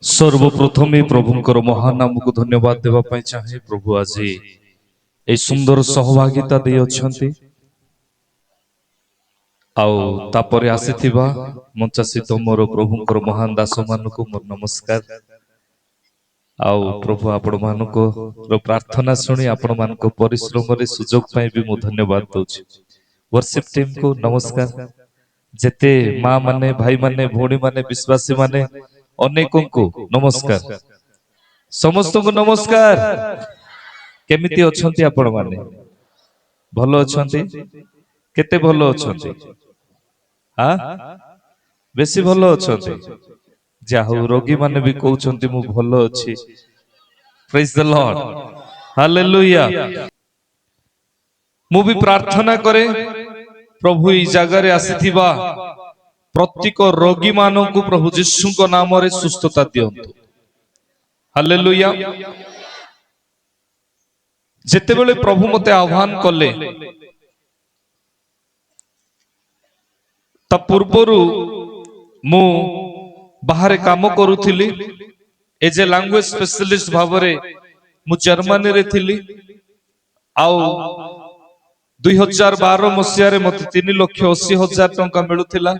सर्वप्रथमे प्रभुंकर महान नाम को धन्यवाद देवा चाहे। प्रभु आज ए सुंदर सहभागिता दे अछंती आउ तापरे आसीथिबा मंचासित मोर प्रभुंकर महान दास मानको मोर नमस्कार। आउ प्रभु आपण मानको रो प्रार्थना सुनी आपण मानको परिश्रम रे सुजोग पई भी मु धन्यवाद दउछि। वर्शिप टीम को नमस्कार। जेते मां माने भाई माने भोणी माने विश्वासी माने अनेकों को नमस्कार। समस्त को नमस्कार। केमिति अछंती आपण माने? भलो अछंती? केते भलो अछंती? हां बेसी भलो अछंती। जाहु रोगी माने भी कहउछंती मु भलो अछि। Praise the Lord, hallelujah. मु भी प्रार्थना करे प्रभु ई जगह रे आसीथिबा प्रत्येक रोगी मानों को प्रभु यीशु को नाम रे सुस्थता दियंतु। हालेलुया। जेते बेले प्रभु मते आह्वान कले ता पूर्वरु मु बाहर काम करूथिली एज ए लैंग्वेज स्पेशलिस्ट भावरे मु जर्मनी रे थिली। आउ 2012 मसिया रे मते 3,80,000 टंका मिलुथिला।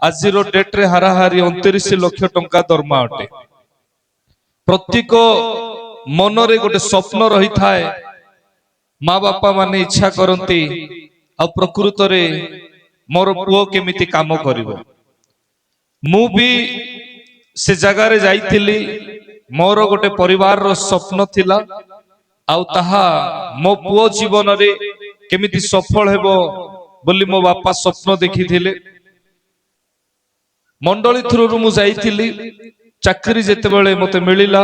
आज रो डेट रे हाराहारी 29 लाख टंका दरमा अटे। प्रत्येक मन रे गोटे स्वप्न रही थाए। माँ बापा माने इच्छा करंती आ प्रकृत रे मोर पुओ केमिति काम करिवो। मु भी से जगह रे जाइथिली। मोर गोटे परिवार रो स्वप्न थिला आउ ताहा मो पुओ जीवन रे केमिति सफल हेबो बोली मो बापा स्वप्न देखिथिले। मंडली थ्रू मु जाइथिली। चाकरी जेते बेले मते मिलिला,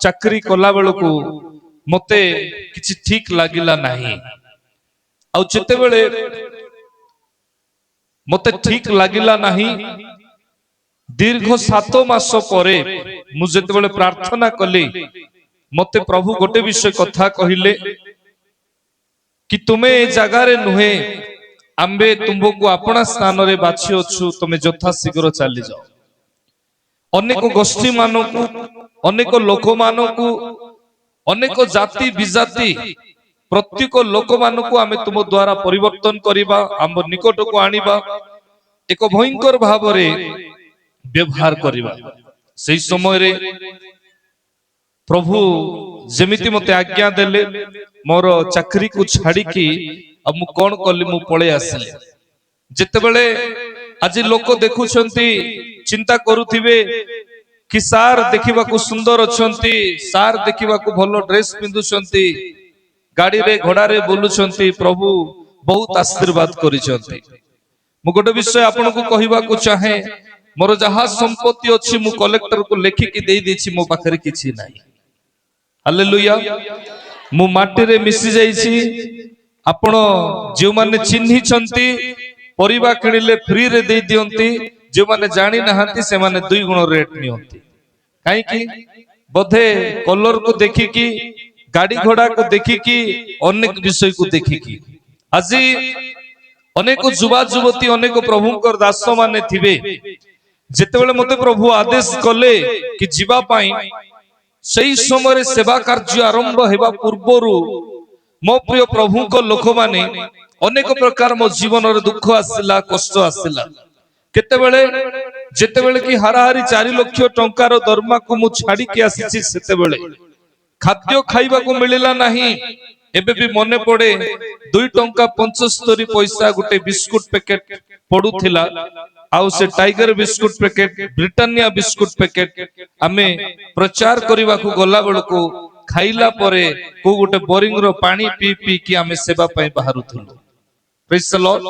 चाकरी कला बेलकू मते किछि ठीक लागिला नाही। आउ जेते बेले मते ठीक लागिला नाही, दीर्घ 7 मास परे मु जेते बेले प्रार्थना कली मते प्रभु गोटे विषय कथा कहिले कि तुमे ए जगह रे नुहे, आंबे तुमको अपना स्थान रे बाछि अछु, तुमे यथा शीघ्र चली जाओ। अनेक गोष्ठी मानकू, अनेक लोक मानकू, अनेक जाति विजाति प्रत्येक लोक मानकू आमे तुम द्वारा परिवर्तन करिबा, आम निकट को आनिबा, एक भयंकर भाव रे व्यवहार करिबा। सेही समय रे प्रभु जेमिति मते आज्ञा देले मोर चाकरी को छाड़ी की अब मु कोन कली मु पळे आसिले। जेते बेले आज लोक देखुछंती चिंता करूथिबे कि सार देखिबा को सुंदर अछंती, सार देखिबा को भलो ड्रेस पिंदुछंती, गाड़ी रे घोड़ा रे बोलुछंती, प्रभु बहुत आशीर्वाद करिछंती। मु गोटे विषय आपन को कहिबा को चाहे, मोर जहा संपत्ति अछि मु कलेक्टर को लेखि की देई देछि, मो पाखरे किछि नाही। हालेलुया। मु माटी रे मिसि जाइछि। आपण जे माने चिन्हि छंती परिबा किनिले फ्री रे दे दियंती, जे माने जानि नहांती से माने 2 गुण रेट नियंती। काई की बधे कलर को देखि की, गाड़ी घोड़ा को देखि की, अनेक विषय को देखि की आज अनेक युवा युवती अनेक प्रभुंकर दास माने थिबे। जेतेबेले मते प्रभु आदेश कले कि जीवा पाई, सही समय सेवा कार्य आरंभ हेबा पूर्वरु मो प्रिय प्रभु को लोक माने अनेक प्रकार मो जीवन रे दुख आसिला, कष्ट आसिला। केतेबेले जेतेबेले कि हाराहारी 4 लाख टंकार दरमा को मु छाड़ी के आसीछि, सेतेबेले खाद्य खाइबा को मिलिला नाही। एबे भी मने पड़े 2 टंका 75 पैसा गोटे बिस्कुट पैकेट पडुथिला। आउ से tiger biscuit packet, Britannia biscuit packet आमे प्रचार करिबा को गला बेलको खाइला परे को गोटे बोरिंग रो पानी पी पी की आमे सेवा पई बाहरुथुलु। Praise the Lord.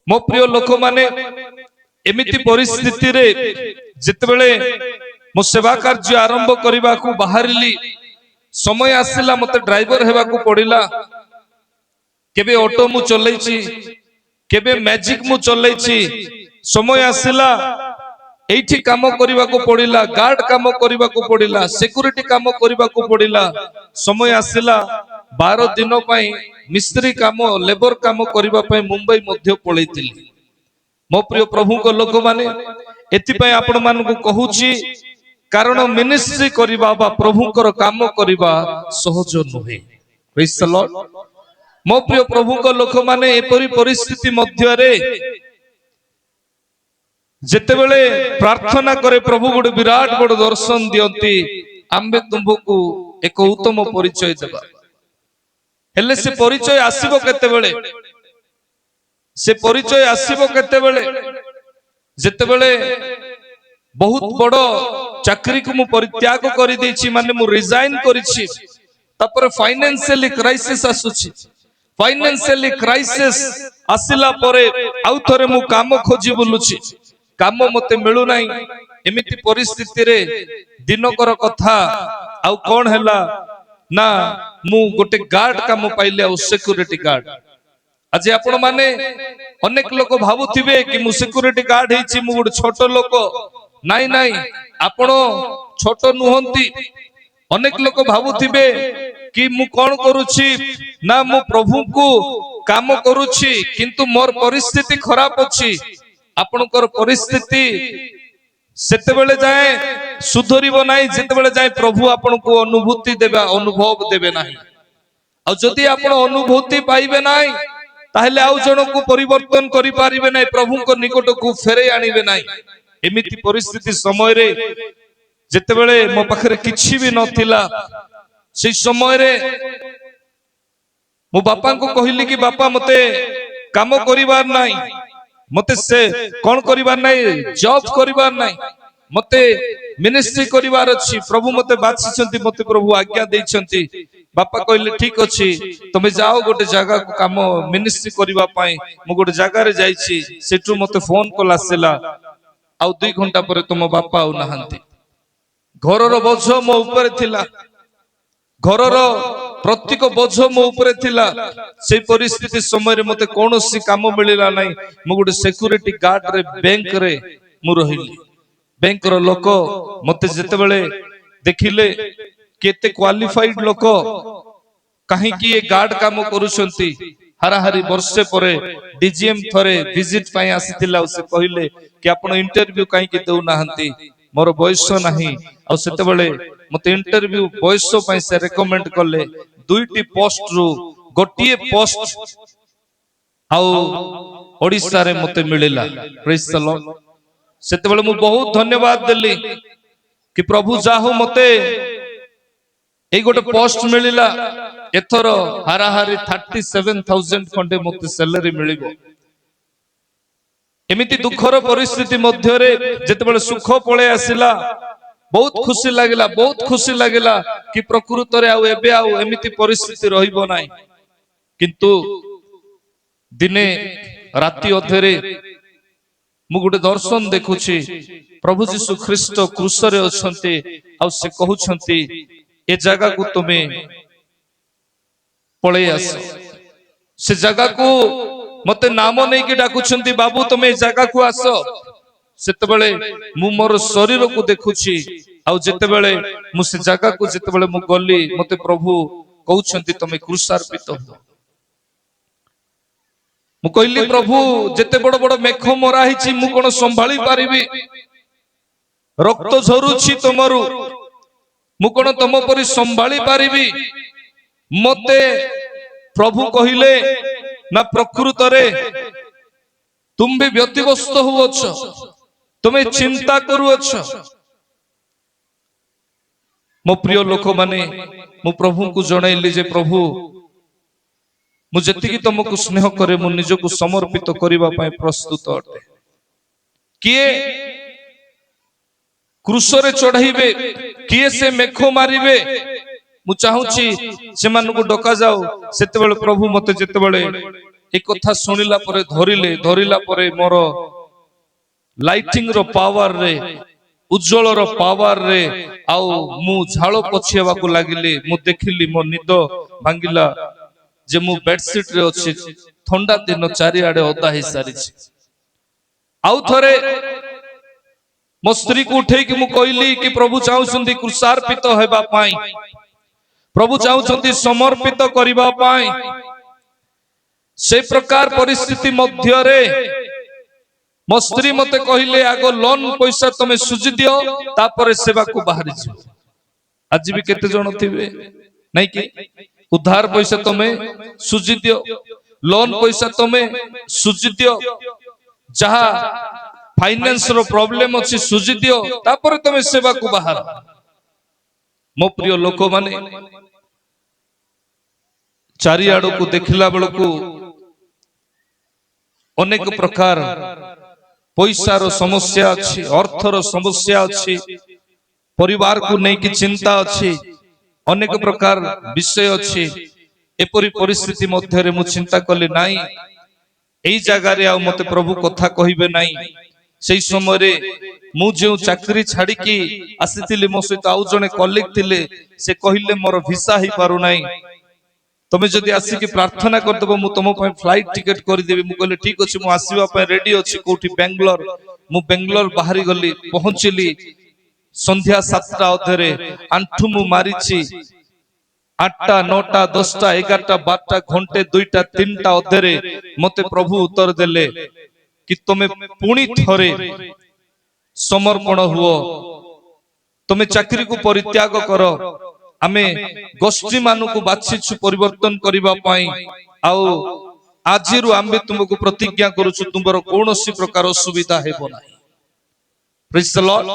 मो प्रिय लोक माने एमिति परिस्थिति रे जेतेबेले मो सेवा कार्य आरंभ करिबा को बाहरिली, समय आसिला मते ड्राइवर हेबा को पड़िला। केबे ऑटो मु चलैछि, केबे मैजिक मु चलैछि। समय आसिला एठी काम करिबा को पड़िला, गार्ड काम करिबा को पड़िला, सिक्योरिटी काम करिबा को पड़िला। समय आसिला 12 दिन पई मिस्त्री काम, लेबर काम करिबा पई मुंबई मध्य पळैतिली। मो प्रिय प्रभु को लोक माने एति पई आपण मान को कहूची कारण मिनिस्ट्री करिबा बा प्रभुकर काम करिबा सहज नुहे। Praise the Lord. मो प्रिय प्रभुक लोक माने एपरी परिस्थिति मध्य रे जेतेबेले प्रार्थना करे प्रभु गोटे विराट बड़ दर्शन दियंती आम्बे तुमको एक उत्तम परिचय देबा। हेले से परिचय आसीबो केतेबेले, से परिचय आसीबो केतेबेले जेतेबेले बहुत बड़ चाकरी को मु परित्याग करि देछि, माने मु रिजाइन करिछि, तापर फाइनेंशियली क्राइसिस आसुछि। फाइनेंशियली क्राइसिस आसिला परे आउ थरे मु काम खोजि बुलुछि, काम मते मिलु नाही। एमिति परिस्थिति रे दिनकर कथा आउ कोन हैला ना मु गोटे गार्ड काम पाइले, आउ सिक्योरिटी गार्ड। आज आपण माने अनेक लोक भाबुथिबे कि मु सिक्योरिटी गार्ड हेछि मु गोटे छोट लोक। नाई नाई, आपण छोट नुहंती। अनेक लोक भाबुथिबे कि मु कोन करूछि ना मु प्रभु को काम करूछि किंतु मोर परिस्थिति खराब अछि। आपनकर परिस्थिति सेतेबेले जाए सुधरिबो नाही जेतेबेले जाए प्रभु आपनको अनुभूति देबा, अनुभव देबे नाही। आ जदि आपण अनुभूति पाइबे नाही ताहले आउ जणको परिवर्तन करि पारिबे नाही, प्रभुको निकट को फेरे आनिबे नाही। एमिति परिस्थिति समय रे जेतेबेले मो पाखरे किछि भी नथिला, से समय रे मो बापा को कहिली कि बापा मते काम करिवार नाही, मते से कोन करिवार नाही, जॉब करिवार नाही, मते मिनिस्ट्री करिवार अछि। प्रभु मते बाछिसंती, मते प्रभु आज्ञा दैछंती। बापा कहले ठीक अछि, तमे जाओ गोटे जगह को काम मिनिस्ट्री करिवा पई। मु गोटे जगह रे जाईछि, सेटू मते फोन कॉल आसेला, आउ 2 घंटा परे तुम बापा आउ नाहंती। घरर बोझ मो ऊपर थिला, घरर प्रत्येक बोझ मो ऊपर थिला। से परिस्थिति समय रे मते कोनोसी काम मिलिला नाही। मु गोटे सिक्योरिटी गार्ड रे बैंक रे मु रहिली। बैंक रो लोक मते जेतेबेले देखिले केते क्वालिफाइड लोक कहीं कि ये गार्ड काम करूछंती। हाराहारी वर्षे परे डीजीएम थरे विजिट पाई आसीतिला, से कहिले कि आपण इंटरव्यू कहीं कि दउ नाहंती, मोर बयस नाही। आ सेतेबेले मते इंटरव्यू बयस पाई से रेकमेंड करले। 2टी पोस्ट रु गोटिए पोस्ट आउ ओडिसा रे मते मिलिला। Praise the Lord. सेतेबेले मु बहुत धन्यवाद देली कि प्रभु जाहु मते ए गोटे पोस्ट मिलिला। एथर हाराहारी 37,000 खंडे मते सैलरी मिलिबो। एमिति दुखर परिस्थिति मध्य रे जेतेबेले सुख पळे आसिला, बहुत खुशी लागिला, बहुत खुशी लागिला कि प्रकृत रे आउ एबे आउ एमिति परिस्थिति रहिबो नाही। किंतु दिने राति अधरे मु गोटे दर्शन देखुछि, प्रभु यीशु ख्रीष्ट क्रूस रे अछंती, आ से कहउछंती ए जगह को तुमे पळे आस। से जगह को मते नाम नै कि डाकुछंती, बाबू तुमे ए जगह को आस। सेतेबेले मु मोर शरीर को देखुछि, आ जेतेबेले मु से जगह को जेतेबेले मु गली, मते प्रभु कहउछंती तुमे क्रूसार्पित हो। मु कहली प्रभु जेते बड़ बड़ मेख मरा हिची मु कोन संभाली पारिबी, रक्त झरुछि तमरु, मु कोन तम परि संभाली पारिबी। मते प्रभु कहिले ना प्रकृत रे तुम भी व्यतिग्रस्त हुअछ, तुमे चिंता करूअछ। मो प्रिय लोक माने मु प्रभु को जणाइली जे प्रभु मु जतिकी तुमको स्नेह करे मु निजको समर्पित करिबा पय प्रस्तुत अटे। किए क्रूस रे चढ़ाइबे, किए से मेख मारिबे, मु चाहूची से मान को डका जाओ। सेतेबेले प्रभु मते जेतेबेले एक कथा सुनिला परे धरिला परे मोर लाइटिंग रो पावर रे, उज्जवल रो पावर रे आउ मु झालो पछियाबा को लागिले। मु देखिली मो निद भांगिला जे मु बेडशीट रे अछि, ठंडा दिन चारि आडे ओदा हे सारी छी। आउ थरे मो स्त्री को उठे कि मु कहली कि प्रभु चाहुछंती क्रूसार्पित हेबा पाई, प्रभु चाहुछंती समर्पित करिबा पाई। से प्रकार परिस्थिति मध्य रे मो स्त्री मते कहले आगो लोन पैसा तुम सुझी दियो तापर सेवा को बाहरी छी। आज भी केते जण थिबे नहीं कि उधार पैसा तुम सुझी दियो, लोन पैसा तुम सुझी दियो, जहा फाइनेंस रो प्रॉब्लम अछि सुझी दियो तापर तुम सेवा को बाहर। मो प्रिय लोक माने चारिआड़ को देखला बेलू अनेक प्रकार पैसार समस्या अच्छी, अर्थर समस्या अच्छी, परिवार को लेकिन चिंता अच्छी, अनेक प्रकार विषय अच्छी। एपरी परिस्थिति मध्य मु चिंता कली नाई एई जगह रे आ मते प्रभु कथा कहिबे नाई। सेई समय रे मु जे चाकरी छाड़ी की आसीतिली मो सहित आउ जने कलीग थिले से कहिले मोर वीसा ही पारु नाई, तमे जदि आसिक प्रार्थना कर दबो मु तुम पय फ्लाइट टिकट कर देबी। मु कहले ठीक अछि, मु आसीबा पय रेडी अछि। कोठी बेंगलोर, मु बेंगलोर बाहरी गली, पहुंचली संध्या 7टा अधरे आंठु मु मारिछि 8टा 9टा 10टा 11टा 12टा घंटे 2टा 3टा अधरे मते प्रभु उत्तर देले कि तुमे पुणी थरे समर्पण हुओ, तुमे चाकरी को परित्याग कर। आमे गोष्ठी मानु को बाछिछु परिवर्तन करिबा पई, आउ आजिरु आम्बे तुमको प्रतिज्ञा करूछु तुमरो कोनोसी प्रकार असुविधा हेबो नाही। Praise the Lord.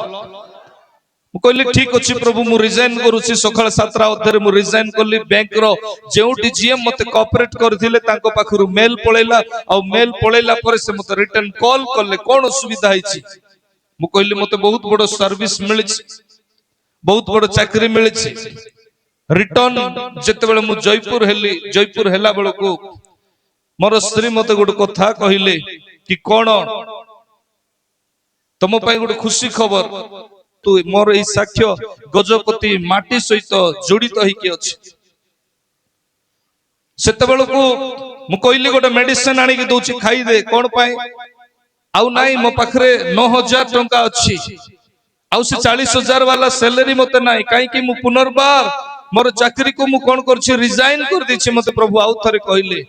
मु कहली ठीक अछि प्रभु, मु रिजाइन करूछि। सकाळ 7टा अधरे मु रिजाइन करली। बैंक रो जेउटी जीएम मते कोऑपरेट करथिले तांको पाखरु मेल पळेला, आ मेल पळेला परे से मते रिटर्न कॉल करले कोन असुविधा हिछि। मु कहली मते बहुत बड़ सर्विस मिलिछि, बहुत बड़ चाकरी मिलिछि। रिटर्न जेते बेले मु जयपुर हेली, जयपुर हेला बेले को मोर स्त्री मते गोटे कथा कहिले कि कोन तुम पय गोटे खुशी खबर, तू मोर ए साक्ष्य गजपति माटी सहित जड़ित होइके अछि। सेते बेले को मु कहली गोटे मेडिसिन आनी के दोछि खाई दे। कोन पय आउ नाई मो पाखरे 9000 टंका अछि, आउ से 40,000 वाला सैलरी मते नाई। काई कि मु पुनर्बार मोर चाकरी को मु कोन करछि रिजाइन कर दिछि। मते प्रभु आउ थरे कहले,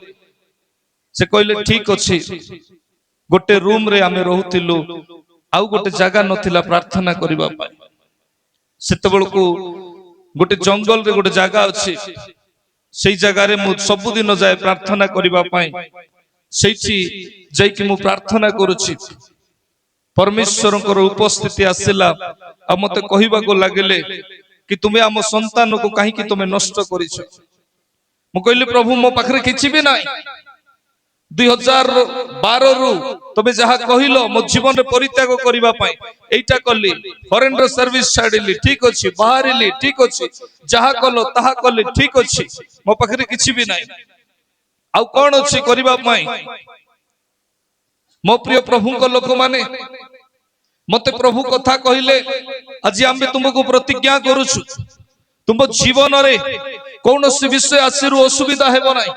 से कहले ठीक अछि। गोटे रूम रे आमे रहउतिलु, आउ गोटे जगह नथिला प्रार्थना करिबा पय। सेते बेल को गोटे जंगल रे गोटे जगह अछि, सेई जगह रे मु सब दिन जाय प्रार्थना करिबा पय। सेठी जाय कि मु प्रार्थना करूछि, परमेश्वरଙ୍କର उपस्थिति आसिला। आ मते कहिबा को लागले कि तुमे आम संतान को कहीं कि तुमे नष्ट करिछ। मु कहली प्रभु मो पाखरे किछि भी नाही। 2012 रु तबे जहा कहिलो मो जीवन रे परित्याग करिबा पय एटा कली। फॉरेन रो सर्विस छाडिली, ठीक अछि। बाहरिली, ठीक अछि। जहा कलो ताहा कली, ठीक अछि। मो पाखरे किछि भी नाही, आउ कोन अछि करिबा पय। मो प्रिय प्रभु को लोक माने मते प्रभु कथा कहिले, आज आम्बे तुमको प्रतिज्ञा करूछु तुम जीवन रे कौनसी विषय आसिरु असुविधा हेबो नाही।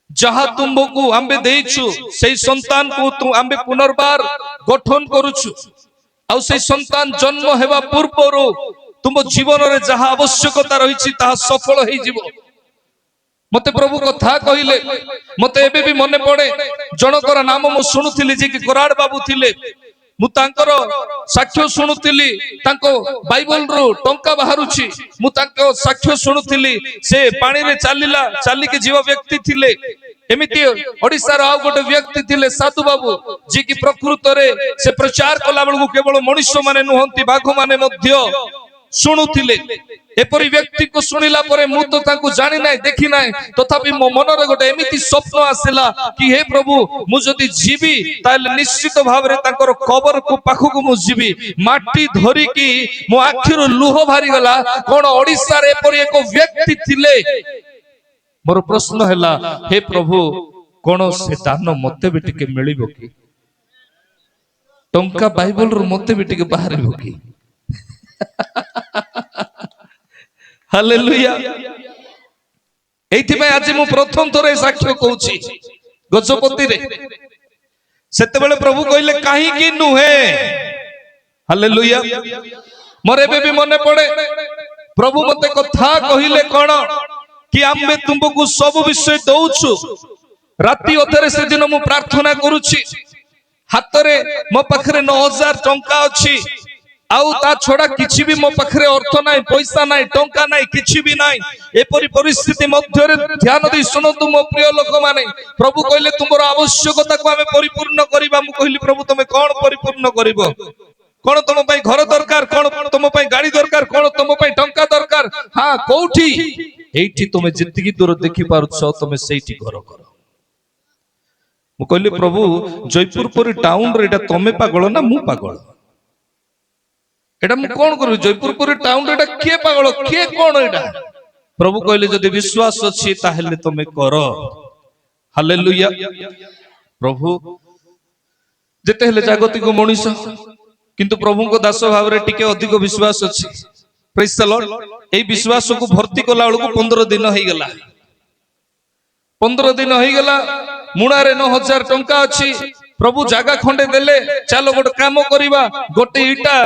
जहा तुमको आम्बे देइछु सेई संतान को तु आम्बे पुनर्बार गठन करूछु। आउ सेई संतान जन्म हेबा पूर्वरु तुम जीवन रे जहा आवश्यकता रहिछि ताहा सफल हेइ जिवो। मते प्रभु कथा कहिले, मते एबे भी मने पड़े जनकर नाम मु सुनुथिली जे कि कराड़ बाबू थिले। मु तांकर साक्ष्य शुणुतिली, तांको बाइबल रो टंका बाहरुछि। मु तांको साक्ष्य शुणुतिली, से पानी रे चालिला चाली के जीव व्यक्ति थिले। एमिति ओडिसा रो आ गोटे व्यक्ति थिले साधु बाबू, जे कि प्रकृत रे से प्रचार कला बेलू केवल मनुष्य माने नुहंती, बाघ माने मध्य शुणुतिले। एपरी व्यक्ति को सुनिला परे मु तो तांको जानि नाय, देखि नाय, तथापि मो मन रे गोटे एमिति स्वप्न आसिला कि हे प्रभु मु जदि जीवी ताले निश्चित भाव रे तांकर कबर को पाखु को मु जीवी। माटी धरि की मो आखिरो लुह भारी गला। कोन ओडिसा रे एपरी एको व्यक्ति थिले। मोर प्रश्न हैला, हे प्रभु कोन से दान मते भी टिके मिलिबो कि? टंका बाइबल रो मते भी टिके बाहरिबो कि? हालेलुया। एथि में आज मु प्रथम थरे साक्ष्य कहूची गजपति रे। सेते बेले प्रभु कहले काहे कि नुहे। हालेलुया। मोर एबे भी मने पड़े प्रभु मते कथा कहिले कोन कि आम्बे तुमको सब विषय दउछु। राती अधरे से दिन मु प्रार्थना करूची, हाथ रे मो पाखरे 9000 टंका अछि आउ ता छोड़ा किछि भी मो पाखरे अर्थ नाही पैसा नाही टंका नाही किछि भी नाही एपरि परिस्थिति मध्य रे ध्यान दे सुनतु मो प्रिय लोक माने प्रभु कहले तुमर आवश्यकता को हमें परिपूर्ण करिबा मु कहली प्रभु तुमे कोन परिपूर्ण करिवो कोन तुम पई घर दरकार कोन तुम पई गाड़ी दरकार कोन तुम पई टंका दरकार हां कोठी एठी तुमे जितकी दूर देखि पारुछ तुमे सेठी घर करो मु कहली प्रभु जयपुर पुरी टाउन रे एटा तुमे पागल ना मु पागल एटा मु कोन करू जयपुर पुरी टाउन रे एटा के पागल के कोन एटा प्रभु कहले जदि विश्वास अछि ताहेले तुमे करो हालेलुया प्रभु जेते हेले जागतिक मनुष्य किंतु प्रभु को दास भाव रे टिके अधिक विश्वास अछि प्रेज द लॉर्ड एई विश्वास को भर्ती कला बेलू 15 दिन होई गेला 15 दिन होई गेला मुणारे 9000 टंका अछि प्रभु जागा खंडे देले चलो गोटे काम करिबा गोटे इटा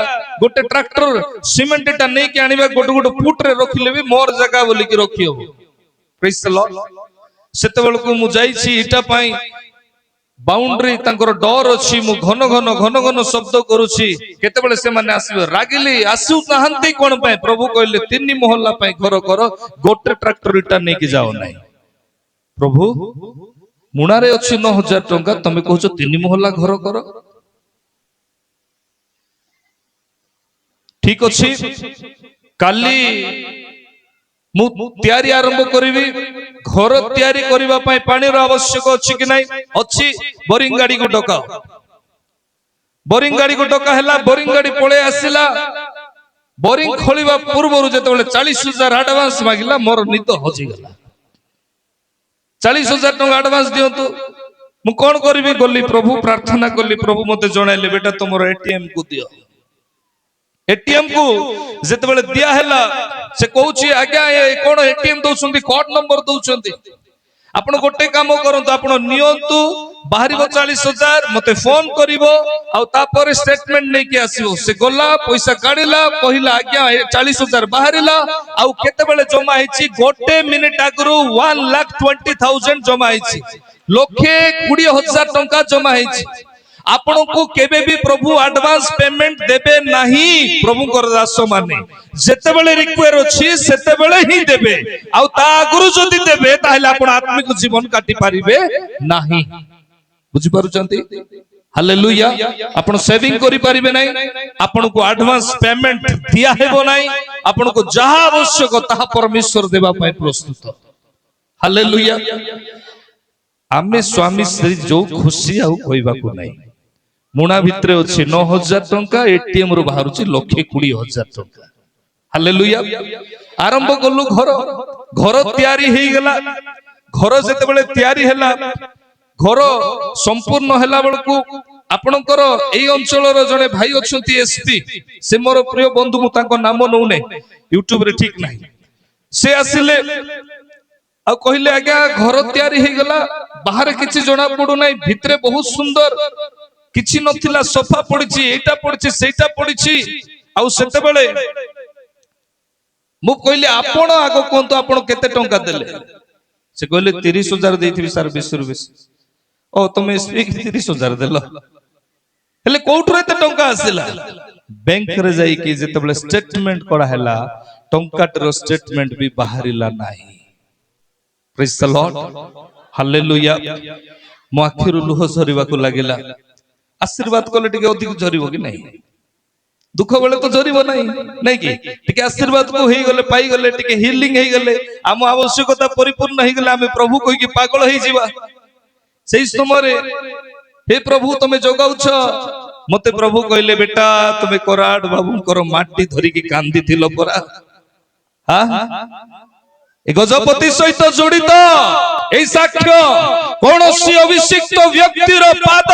गोटे ट्रैक्टर सीमेंट इटा नै के आनिबा गोटे गोटे फुट रे रखिले भी मोर जागा बोली कि रखियो प्रेज द लॉर्ड सेते बेलू को मु जाई छी इटा पाई बाउंड्री तांकर डर अछि मु घन घन घन घन शब्द करूछि केते बेले से माने आसीबे रागिली आसु नाहंती कोन पे प्रभु कहले 3 मोहल्ला पे घर करो गोटे ट्रैक्टर इटा नै के जाओ नै प्रभु मुणारे अछि 9000 टंका तमे कहछो 3 मोहल्ला घर करो ठीक अछि काली मु तयारी आरंभ करिवि घर तयारी करिबा पई पानी रो आवश्यक अछि कि नै अछि बोरिंग गाड़ी को डकाओ बोरिंग गाड़ी को डका हला बोरिंग गाड़ी पळे आसिला बोरिंग खोलिबा पूर्वरु जते बेले 40000 एडवांस मागिला मोर नित हजि गेला 40000 टका एडवांस दियंतु मु कोन करबी गल्ली प्रभु प्रार्थना कल्ली प्रभु मते जणाइले बेटा तुमरो एटीएम को दियो एटीएम को जते बेले दिया हला से कहूची आज्ञा ए कोन एटीएम दउछंती कोड नंबर दउछंती आपण गोटे काम करंतु आपण नियंतु बाहरिबो 40000 मते फोन करिवो आ तापर स्टेटमेंट नै के आसीबो से गोला पैसा काढिला कहिला आज्ञा 40000 बाहरिला आ केते बेले जमा हेची गोटे मिनिट आगरु 1,20,000 जमा हेची लक्षे 20,000 टंका जमा हेची आपण को केबे भी प्रभु एडवांस पेमेंट देबे नहीं प्रभु कर दास माने जेते बेले रिक्वायर अछि सेते बेले ही देबे आ ता गुरु जदी देबे ताहले आपण आत्मिक जीवन काटी पारिबे नाही बुझि पारुचंती हालेलुया आपण सेविंग करि पारिबे नाही आपण को एडवांस पेमेंट दिया हेबो नाही आपण को जहा आवश्यक ताहा परमेश्वर देबा पय प्रस्तुत हालेलुया आमे स्वामी श्री जो खुशी आउ कहबा को नाही मुना भितरे अछि 9000 टंका एटीएम रो बाहरुछि 1,20,000 टंका हालेलुया आरंभ कलु घर घर तयारी हेई गेला घर जते बेले तयारी हेला घर संपूर्ण हेला बेलकु आपणकर एई अंचल रो जने भाई अछंती एसपी से मोर प्रिय बंधु मु ताको नाम नउने यूट्यूब रे ठीक नाही से आसिले आ कहिले आज्ञा घर तयारी हेई गेला बाहर किछि जणा पडु नाही भितरे बहुत सुंदर किछि नथिला सोफा पडिछि एटा पडिछि सेटा पडिछि आउ सेते बेले मु कहले आपण आगो कोंतो आपण केते टंका देले से कहले 30,000 देथिबि सर 20 रुपए ओ तुम एसपी 30,000 देलो हेले कोठरे ते टंका आसिला बैंक रे जाई कि जेते बेले स्टेटमेंट करा हैला टंकाटर स्टेटमेंट भी बाहरिला नाही प्रेज द लॉर्ड हालेलुया मो आखिरु लुह झरिबा को लागिला आशीर्वाद कले टिके अधिक झरिबो कि नहीं दुख बेले तो झरिबो नहीं कि टिके आशीर्वाद को हेई गले पाई गले टिके हीलिंग हेई गले आम आवश्यकता परिपूर्ण हेई गले आमे प्रभु कोइ कि पागल हेई जीवा सेई समय रे हे प्रभु तमे जोगाउछ मते प्रभु कहले बेटा तमे कराड बाबू कर माटी धरि कि कांदी थिलो परा हां ए गजपति सहित जड़ित ए साक्ष्य कोनोसी अभिषिक्त व्यक्तिर पाद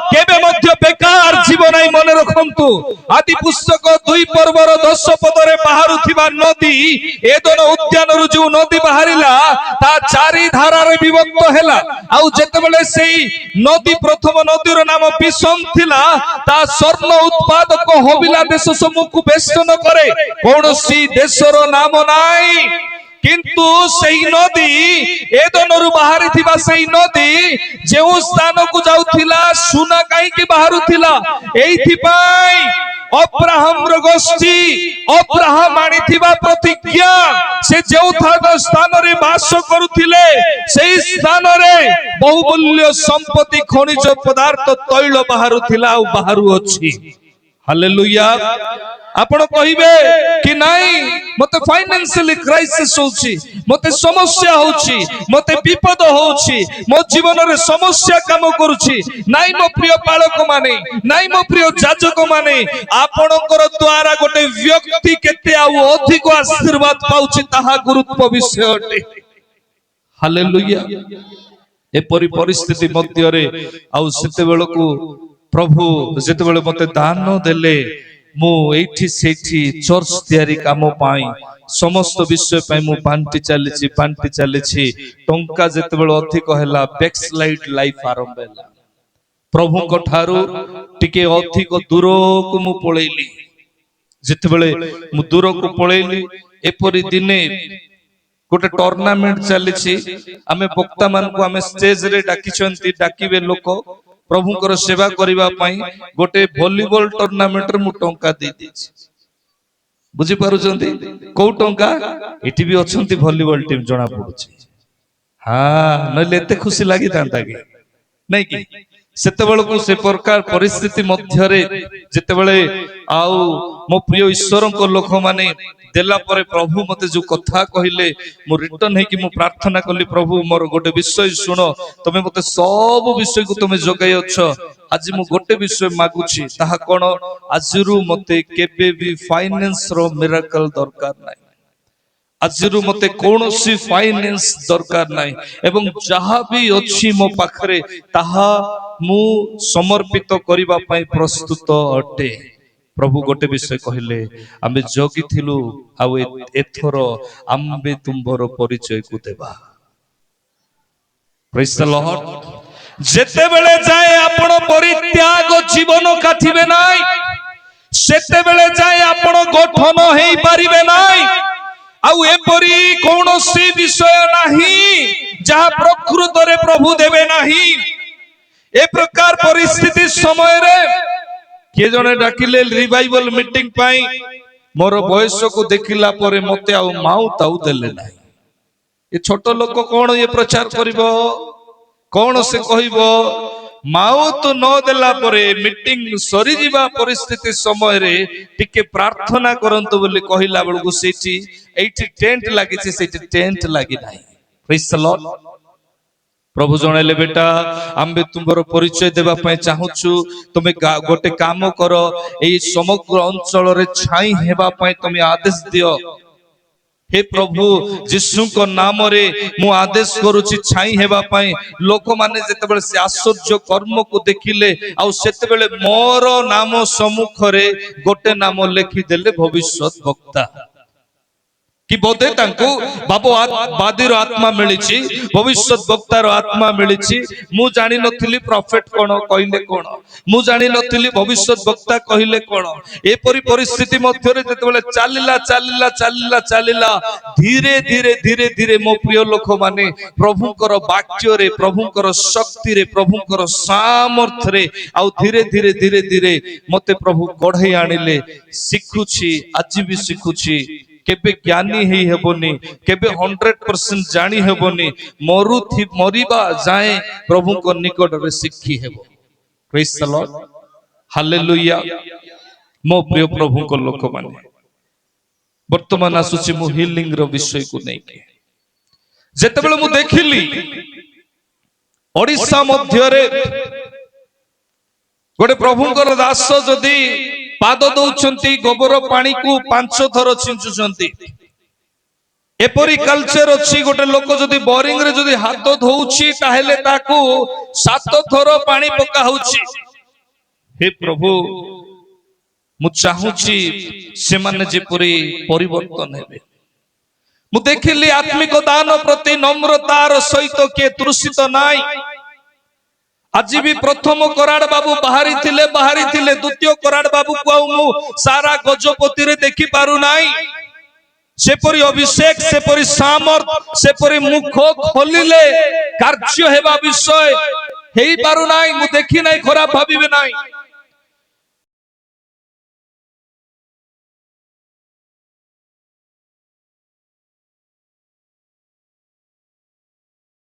केबे मध्य बेकार जीवन आई मन रखंतु आदि पुस्तक 2 पर्वर 10 पदरे बाहरुथिबा नदी एदन उद्यान रु जो नदी बाहरिला ता चारि धारा रे विभक्त हैला आ जेते बेले सेई नदी प्रथम नदी रो नाम पिसम थिला ता स्वर्ण उत्पादक होबिला देश समूह को बेष्टन करे कोनोसी देश रो नाम नाही किंतु सेही नदी एदनरु बाहरी थिबा सेही नदी जेउ स्थान को जाउथिला सुना काई की बाहरुथिला एइथि पाई अब्राहम रो गोष्ठी अब्राहम आनिथिबा प्रतिज्ञा से जेउ स्थान रे वास करुथिले सेही स्थान रे बहुमूल्य संपत्ति खनिज पदार्थ तैल बाहरुथिला आ बाहरु अछि। हालेलुया। आपण कहिबे कि नाही मते फाइनेंशियली क्राइसिस होछि, मते समस्या होछि, मते विपद होछि, मो जीवन रे समस्या काम करूछि। नाही मो प्रिय बालक माने, नाही मो प्रिय जाजक माने, आपणकर द्वारा गोटे व्यक्ति केते आ अधिक आशीर्वाद पाउछि ताहा गुरुत्व विषय अटे। हालेलुया। एपरि परिस्थिति मध्य रे आ सेते बेलकु प्रभु जेते बेले मते दान देले मु एठी सेठी चर्च तयारी काम पाई समस्त विषय पाई मु बांटी चलीछि टंका जेते बेले अधिक हैला बैकस्लाइड लाइफ आरंभ हैला। प्रभु को ठारू टिके अधिक दूर को मु पळेली। जेते बेले मु दूर को पळेली एपरि दिने गोटे टूर्नामेंट चलीछि। आमे वक्ता मान को आमे स्टेज रे डाकिछंती, डाकिबे लोक प्रभुकर सेवा करिबा पई गोटे वॉलीबॉल टूर्नामेंट रे मु टंका दे दिछि। बुझी पारुचंती को टंका एठी भी अछंती वॉलीबॉल टीम जणा पडुछि। हां नले एते खुशी लागि तांता कि नै कि सेते बेलको से प्रकार परिस्थिति मध्य रे जेते बेले आउ मो प्रिय ईश्वर को लोक माने देला परे प्रभु मते जो कथा कहिले मु रिटर्न है कि मु प्रार्थना कली प्रभु मोर गोटे विषय सुनो, तमे मते सब विषय को तमे जोगाई अछ। आज मु गोटे विषय मागुछि ताहा कोन आजरु मते केबे भी फाइनेंस रो मिरेकल दरकार नै। आजरु मते कोनोसी फाइनेंस दरकार नै एवं जहा भी अछि मो पाखरे ताहा मु समर्पित करिबा पई प्रस्तुत अटे। प्रभु गोटे विषय कहले आमे जोगी थिलु आउ एथर आम्बे तुमरो परिचय को देबा। Praise the Lord. जेते बेले जाए आपण परित्याग जीवन काटिबे नाइ, सेते बेले जाए आपण गठन हेई पारिबे नाइ। आउ एपरी कोनोसी विषय नाही जहा प्रकृत रे प्रभु देबे नाही। ए प्रकार परिस्थिति समय रे के जने डाकिले रिवाइवल मीटिंग पाई मोर बयस को देखिला परे मते आउ माउ ताउ देले नाही। ए छोट लोक कोन ये प्रचार करिवो, कोन से कहिवो? माउ तो न देला परे मीटिंग सरी जीवा परिस्थिति समय रे टिके प्रार्थना करंतु बोली कहिला बेलगु सेठी एठी टेंट लागिछि सेठी टेंट लागि नाही। Praise the Lord. प्रभु जनैले बेटा आम्बे तुमरो परिचय देबा पई चाहूछु, तुमे गोटे काम कर एई समग्र अंचल रे छाई हेबा पई तुमे आदेश दियो। हे प्रभु यीशु को नाम रे मु आदेश करूची छाई हेबा पई। लोक माने जेते बेले से आश्चर्य कर्म को देखिले आ सेते बेले मोर नाम सम्मुख रे गोटे नाम लिखि देले भविष्यत वक्ता कि बोधे तांको बाबू बादीर आत्मा मिलिछि, भविष्यत वक्तार आत्मा मिलिछि। मु जानि नथिली प्रॉफिट कोन कहिले कोन, मु जानि नथिली भविष्यत वक्ता कहिले कोन। एपरि परिस्थिति मध्य रे जेते बेले चालिला धीरे धीरे धीरे धीरे मो प्रिय लोक माने प्रभुकर वाक्य रे, प्रभुकर शक्ति रे, प्रभुकर सामर्थ रे आ धीरे धीरे धीरे धीरे मते प्रभु गढै आनिले। सिखुछि आज भी सिखुछि। केबे ज्ञानी हेई हेबोनी, केबे 100% जानी हेबोनी, मरिबा जाए प्रभु को निकट रे सिखी हेबो। Praise the Lord. हालेलुया। मो प्रिय प्रभु को लोक माने वर्तमान आसुची मु हीलिंग रो विषय को नै के जेते बेले मु देखिली ओडिसा मध्य रे गोटे प्रभुकर दास जदि पाद दौचंती गोबर पानी को 5 थर छिंचुचंती। एपरी कल्चर अछि गोटे लोक जदि बोरिंग रे जदि हाथ धोउछि ताहेले ताकू 7 थर पानी पका होउछि। हे प्रभु मु चाहूछि से माने जेपरी परिवर्तन हेबे। मु देखिली आत्मिक दान प्रति नम्रतार सहित के तृषित नाई। आज भी प्रथम कराड़ बाबू बाहरी थिले द्वितीय कराड़ बाबू को मु सारा गजपति रे देखि पारु नाई। सेपरी अभिषेक सेपरी सामर्थ सेपरी मुख खोलिले कार्य हेबा विषय हेई पारु नाही मु देखि नाही खराब भाबिबे नाही।